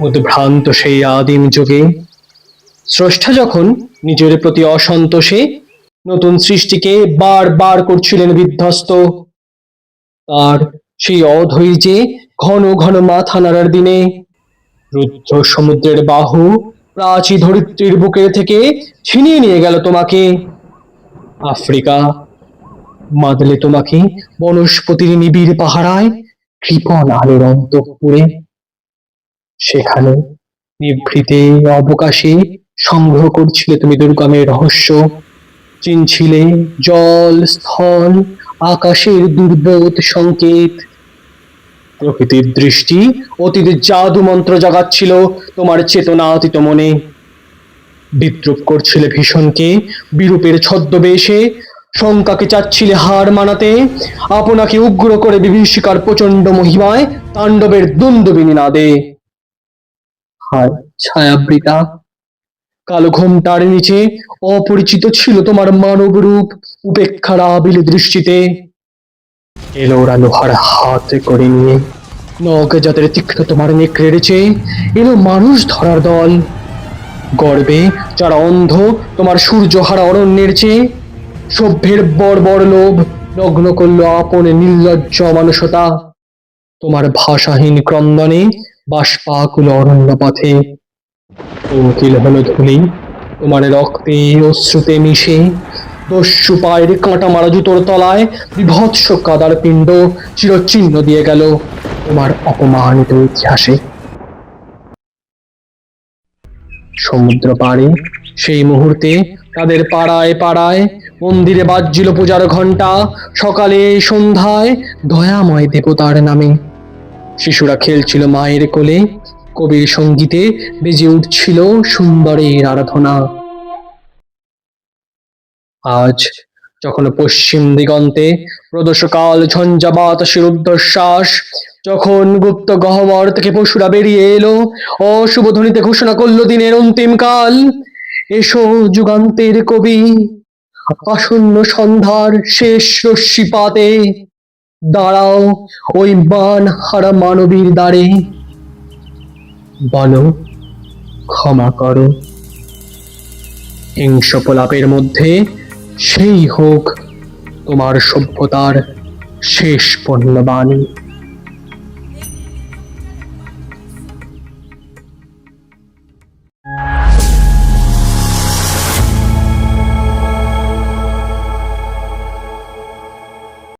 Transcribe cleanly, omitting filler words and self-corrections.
উদ্ভ্রান্ত সেই আদিম যুগে স্রষ্টা যখন নিজের প্রতি অসন্তোষে নতুন সৃষ্টিকে বার করছিলেন বিধ্বস্ত, আর সেই অধৈর্যে ঘন ঘন মাথা নাড়ার দিনে রুদ্ধ সমুদ্রের বাহু প্রাচী ধরিত্রীর বুকের থেকে ছিনিয়ে নিয়ে গেল তোমাকে। আফ্রিকা মাদলে তোমাকে বনস্পতির নিবিড় পাহারায় কৃপণ আলোর অন্তঃপুরে, সেখানে নিভৃতে অবকাশে সংগ্রহ করছিলে তুমি দুর্গমের রহস্য, চিনছিলে জল স্থল আকাশের দুর্বোধ সংকেত। প্রকৃতির দৃষ্টি অতীত জাদু মন্ত্র জাগাচ্ছিল তোমার চেতনাতীত মনে। বিদ্রুপ করছিলে ভীষণকে বিরূপের ছদ্মবেশে, শঙ্কাকে চাচ্ছিলে হার মানাতে, আপনাকে উগ্র করে বিভীষিকার প্রচন্ড মহিমায় তাণ্ডবের দুন্দুবিনী নাদে। হায় ছায়াবৃতা, কালো ঘোমটার নিচে অপরিচিত ছিল তোমার মানব রূপ উপেক্ষার আবিল দৃষ্টিতে। এলো ওরা লোহার হাত করে নিয়ে, নখ জাতের তীক্ষ্ণ তোমার নেকড়ে রেচে এলো মানুষ ধরার দল। গর্বে যারা অন্ধ তোমার সূর্যহারা অরণ্যের চেয়ে, সভ্যের বর্বর লোভ নগ্ন করল আপন নির্লজ্জ মানুষতা তোমার ভাষাহীন ক্রন্দনে বাষ্পাকুল অরণ্য পথে। অঙ্কিল হলো ধুলি তোমার রক্তে অশ্রুতে মিশে, দস্যু পায়ের কাঁটা মারা জুতোর তলায় বিভৎস কাদার পিণ্ড চিরচিহ্ন দিয়ে গেল তোমার অপমানিত ইতিহাসে। সমুদ্র পাড়ে সেই মুহূর্তে তাদের পাড়ায় পাড়ায় মন্দিরে বাজছিল পূজার ঘণ্টা, সকালে সন্ধ্যায় দয়াময় দেবতার নামে। শিশুরা খেলছিল মায়ের কোলে, কবির সঙ্গীতে বেজে উঠছিল সুন্দরের আরাধনা। আজ যখন পশ্চিম দিগন্তে প্রদোষকাল ঝঞ্ঝা বাতাসের ঊর্ধ্বশ্বাস, যখন গুপ্ত গহ্বর থেকে পশুরা বেরিয়ে এলো, অশুভ ধ্বনিতে ঘোষণা করলো দিনের অন্তিম কাল। এসো যুগান্তের কবি, আসন্ন সন্ধ্যার শেষ রশ্মিপাতে দাঁড়াও ওই মান হারা মানবীর দ্বারে, বলো ক্ষমা করো। হিংস্র প্রলাপের মধ্যে সেই হোক তোমার সভ্যতার শেষ পণ্যবাণী।